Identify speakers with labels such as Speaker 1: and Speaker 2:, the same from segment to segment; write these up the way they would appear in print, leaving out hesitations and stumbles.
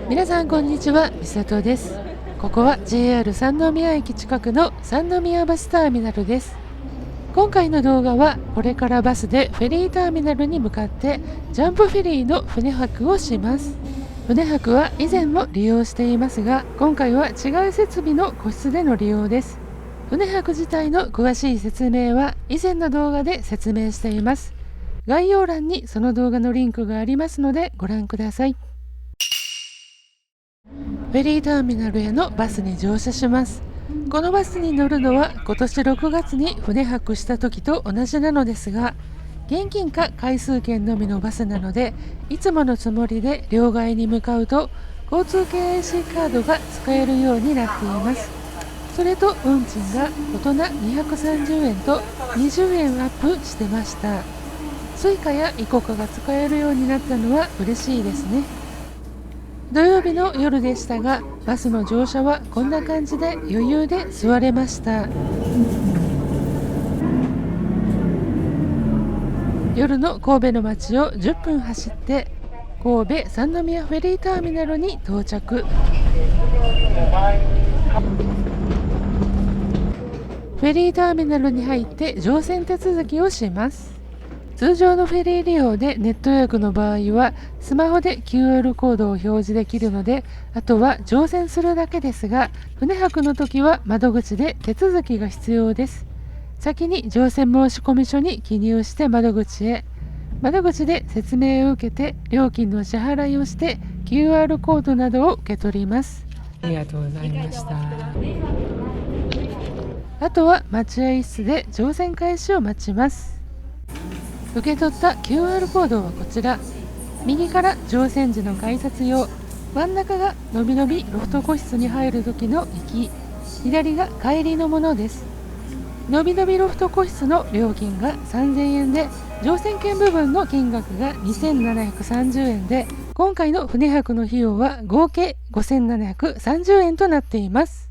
Speaker 1: 皆さんこんにちは、みさとです。ここは JR 三宮駅近くの三宮バスターミナルです。今回の動画はこれからバスでフェリーターミナルに向かってジャンプフェリーの船泊をします。船泊は以前も利用していますが、今回は違う設備の個室での利用です。船泊自体の詳しい説明は以前の動画で説明しています。概要欄にその動画のリンクがありますのでご覧ください。フェリーターミナルへのバスに乗車します。このバスに乗るのは今年6月に船泊した時と同じなのですが、現金か回数券のみのバスなので、いつものつもりで両替に向かうと交通系 IC カードが使えるようになっています。それと運賃が大人230円と20円アップしてました。スイカやイコカが使えるようになったのは嬉しいですね。土曜日の夜でしたが、バスの乗車はこんな感じで余裕で座れました。夜の神戸の街を10分走って神戸三宮フェリーターミナルに到着。フェリーターミナルに入って乗船手続きをします。通常のフェリー利用でネット予約の場合はスマホで QR コードを表示できるので、あとは乗船するだけですが、船泊の時は窓口で手続きが必要です。先に乗船申込書に記入して窓口で説明を受けて料金の支払いをして QR コードなどを受け取ります。ありがとうございました。あとは待合室で乗船開始を待ちます。受け取った QR コードはこちら。右から乗船時の改札用、真ん中がのびのびロフト個室に入る時の行き、左が帰りのものです。のびのびロフト個室の料金が3000円で、乗船券部分の金額が2730円で、今回の船泊の費用は合計5730円となっています。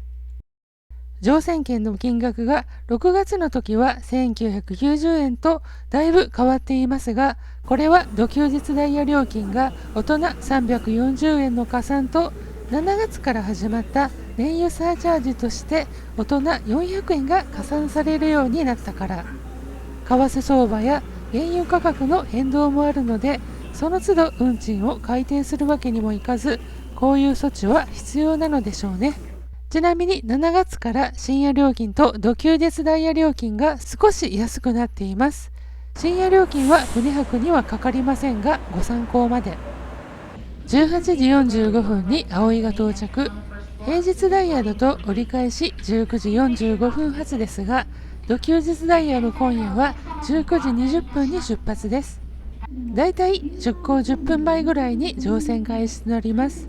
Speaker 1: 乗船券の金額が6月の時は1990円とだいぶ変わっていますが、これは土休日ダイヤ料金が大人340円の加算と、7月から始まった燃油サーチャージとして大人400円が加算されるようになったから。為替相場や原油価格の変動もあるので、その都度運賃を改定するわけにもいかず、こういう措置は必要なのでしょうね。ちなみに7月から深夜料金と土休日ダイヤ料金が少し安くなっています。深夜料金は船泊にはかかりませんが、ご参考まで。18時45分に葵が到着。平日ダイヤだと折り返し19時45分発ですが、土休日ダイヤの今夜は19時20分に出発です。だいたい出港10分前ぐらいに乗船開始となります。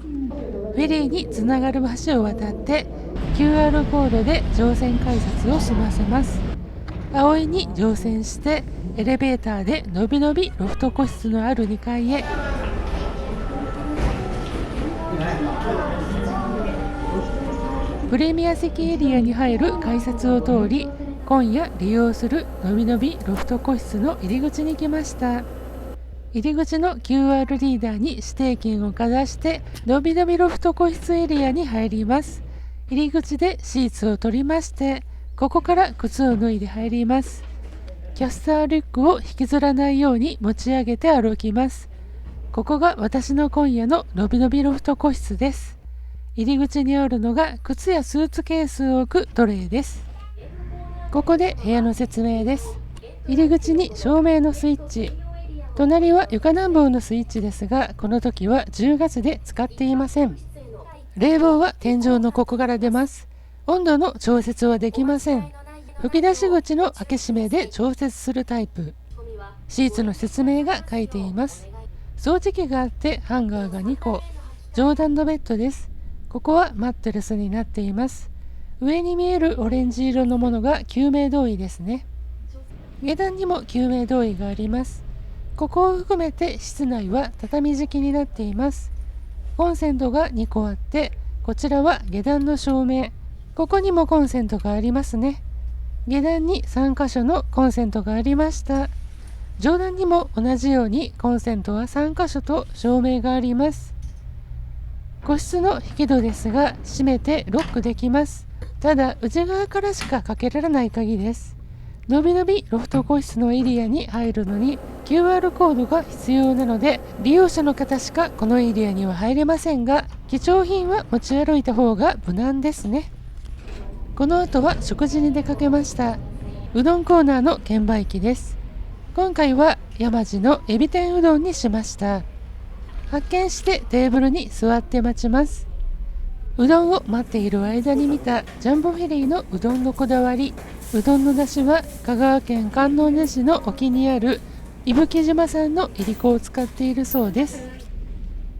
Speaker 1: フェリーにつながる橋を渡って QR コードで乗船改札を済ませます。葵に乗船してエレベーターでのびのびロフト個室のある2階へ。プレミア席エリアに入る改札を通り、今夜利用するのびのびロフト個室の入り口に来ました。入り口の QR リーダーに指定券をかざしてのびのびロフト個室エリアに入ります。入り口でシーツを取りまして、ここから靴を脱いで入ります。キャスターリュックを引きずらないように持ち上げて歩きます。ここが私の今夜ののびのびロフト個室です。入り口にあるのが靴やスーツケースを置くトレイです。ここで部屋の説明です。入り口に照明のスイッチ、隣は床暖房のスイッチですが、この時は10月で使っていません。冷房は天井のここから出ます。温度の調節はできません。吹き出し口の開け閉めで調節するタイプ。シーツの説明が書いています。掃除機があってハンガーが2個。上段のベッドです。ここはマットレスになっています。上に見えるオレンジ色のものが救命胴衣ですね。下段にも救命胴衣があります。ここを含めて室内は畳敷きになっています。コンセントが2個あって、こちらは下段の照明。ここにもコンセントがありますね。下段に3箇所のコンセントがありました。上段にも同じようにコンセントは3箇所と照明があります。個室の引き戸ですが閉めてロックできます。ただ内側からしかかけられない鍵です。のびのびロフト個室のエリアに入るのに QR コードが必要なので、利用者の方しかこのエリアには入れませんが、貴重品は持ち歩いた方が無難ですね。この後は食事に出かけました。うどんコーナーの券売機です。今回は山地のエビ天うどんにしました。発見してテーブルに座って待ちます。うどんを待っている間に見たジャンボフィリーのうどんのこだわり。うどんの出汁は香川県観音寺市の沖にある伊吹島産のいりこを使っているそうです。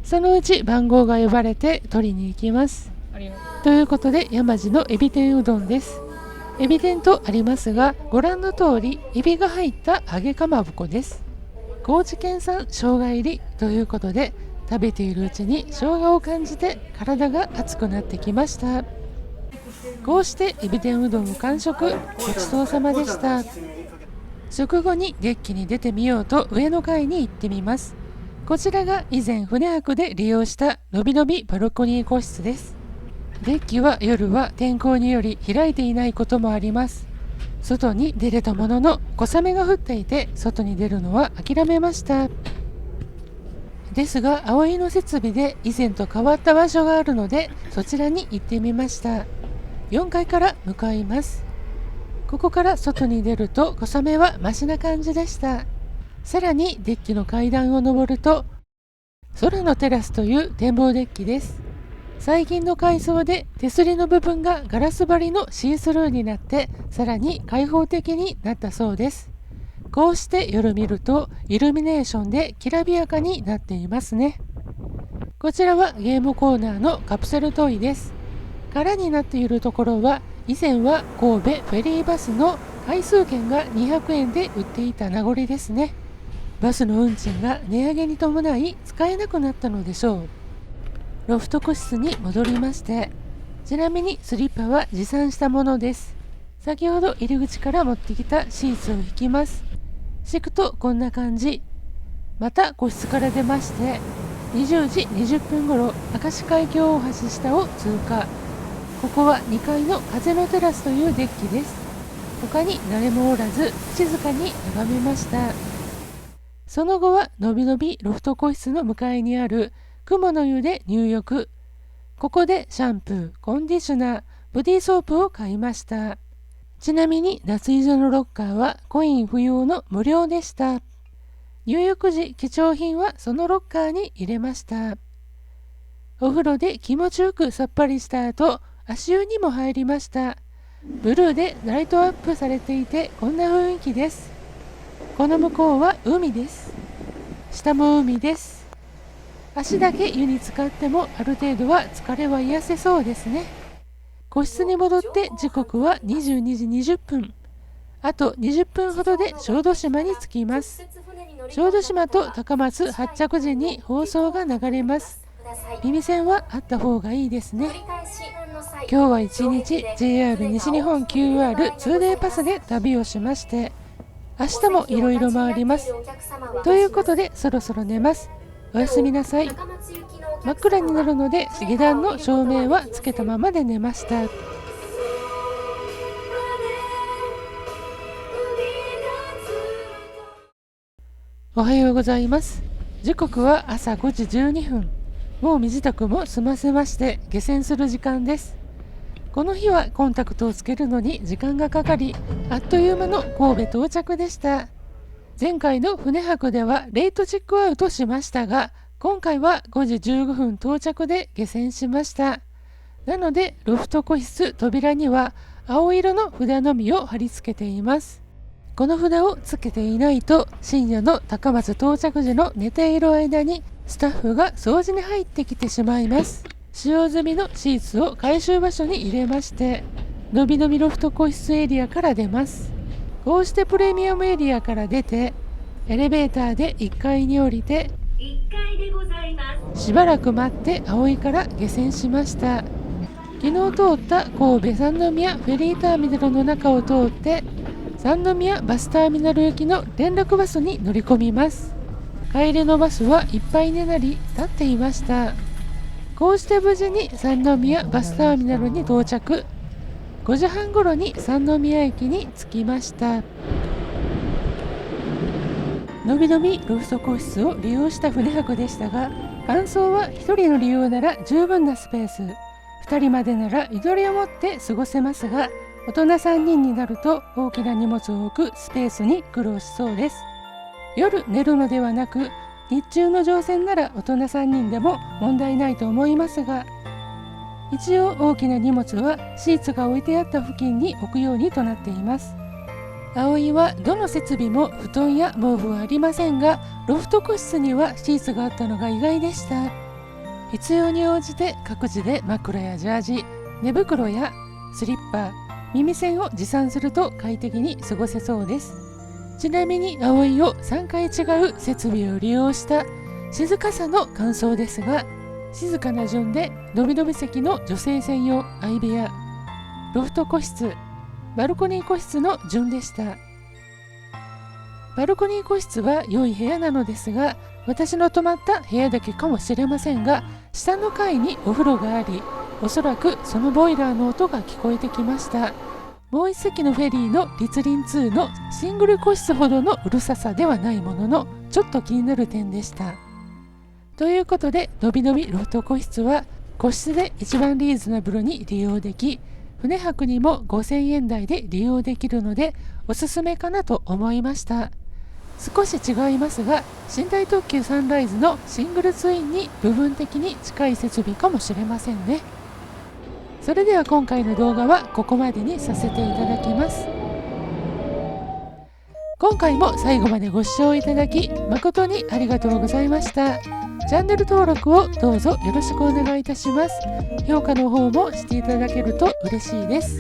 Speaker 1: そのうち番号が呼ばれて取りに行きます。ということで山地のエビ天うどんです。エビ天とありますが、ご覧の通りエビが入った揚げかまぼこです。高知県産生姜入りということで、食べているうちに生姜を感じて体が熱くなってきました。こうしてエビ天うどんを完食。ごちそうさまでした。食後にデッキに出てみようと上の階に行ってみます。こちらが以前船泊で利用したのびのびバルコニー個室です。デッキは夜は天候により開いていないこともあります。外に出れたものの小雨が降っていて、外に出るのは諦めました。ですが葵の設備で以前と変わった場所があるので、そちらに行ってみました。4階から向かいます。ここから外に出ると小雨はマシな感じでした。さらにデッキの階段を上ると空のテラスという展望デッキです。最近の改装で手すりの部分がガラス張りのシースルーになって、さらに開放的になったそうです。こうして夜見るとイルミネーションできらびやかになっていますね。こちらはゲームコーナーのカプセルトイです。空になっているところは以前は神戸フェリーバスの回数券が200円で売っていた名残ですね。バスの運賃が値上げに伴い使えなくなったのでしょう。ロフト個室に戻りまして、ちなみにスリッパは持参したものです。先ほど入り口から持ってきたシーツを引きます。敷くとこんな感じ。また個室から出まして、20時20分ごろ明石海峡大橋下を通過。ここは2階の風のテラスというデッキです。他に誰もおらず静かに眺めました。その後はのびのびロフト個室の向かいにある雲の湯で入浴。ここでシャンプー、コンディショナー、ボディーソープを買いました。ちなみに脱衣所のロッカーはコイン不要の無料でした。入浴時貴重品はそのロッカーに入れました。お風呂で気持ちよくさっぱりした後、足湯にも入りました。ブルーでライトアップされていてこんな雰囲気です。この向こうは海です。下も海です。足だけ湯に浸かってもある程度は疲れは癒せそうですね。個室に戻って時刻は22時20分。あと20分ほどで小豆島に着きます。小豆島と高松発着時に放送が流れます。耳栓はあった方がいいですね。今日は一日 JR 西日本 QR2 デーパスで旅をしまして、明日もいろいろ回ります。ということでそろそろ寝ます。おやすみなさい。真っ暗になるので下段の照明はつけたままで寝ました。おはようございます。時刻は朝5時12分。もう身支度も済ませまして下船する時間です。この日はコンタクトをつけるのに時間がかかり、あっという間の神戸到着でした。前回の船泊ではレイトチェックアウトしましたが、今回は5時15分到着で下船しました。なのでロフト個室扉には青色の札のみを貼り付けています。この札をつけていないと深夜の高松到着時の寝ている間にスタッフが掃除に入ってきてしまいます。使用済みのシーツを回収場所に入れまして、のびのびロフト個室エリアから出ます。こうしてプレミアムエリアから出て、エレベーターで1階に降りて、しばらく待って葵から下船しました。昨日通った神戸三宮フェリーターミナルの中を通って、三宮バスターミナル行きの連絡バスに乗り込みます。帰りのバスはいっぱいになり立っていました。こうして無事に三宮バスターミナルに到着。5時半頃に三宮駅に着きました。のびのびロフト個室を利用した船泊でしたが、感想は1人の利用なら十分なスペース、2人までならゆとりを持って過ごせますが、大人3人になると大きな荷物を置くスペースに苦労しそうです。夜寝るのではなく、日中の乗船なら大人3人でも問題ないと思いますが、一応大きな荷物はシーツが置いてあった付近に置くようにとなっています。葵はどの設備も布団や毛布はありませんが、ロフト個室にはシーツがあったのが意外でした。必要に応じて各自で枕やジャージ、寝袋やスリッパ、耳栓を持参すると快適に過ごせそうです。ちなみに葵を3回違う設備を利用した静かさの感想ですが、静かな順でのびのび席の女性専用相部屋、ロフト個室、バルコニー個室の順でした。バルコニー個室は良い部屋なのですが、私の泊まった部屋だけかもしれませんが、下の階にお風呂があり、おそらくそのボイラーの音が聞こえてきました。もう一隻のフェリーの立林2のシングル個室ほどのうるささではないものの、ちょっと気になる点でした。ということで、のびのびロフト個室は個室で一番リーズナブルに利用でき、船泊にも5000円台で利用できるのでおすすめかなと思いました。少し違いますが、寝台特急サンライズのシングルツインに部分的に近い設備かもしれませんね。それでは今回の動画はここまでにさせていただきます。今回も最後までご視聴いただき誠にありがとうございました。チャンネル登録をどうぞよろしくお願いいたします。評価の方もしていただけると嬉しいです。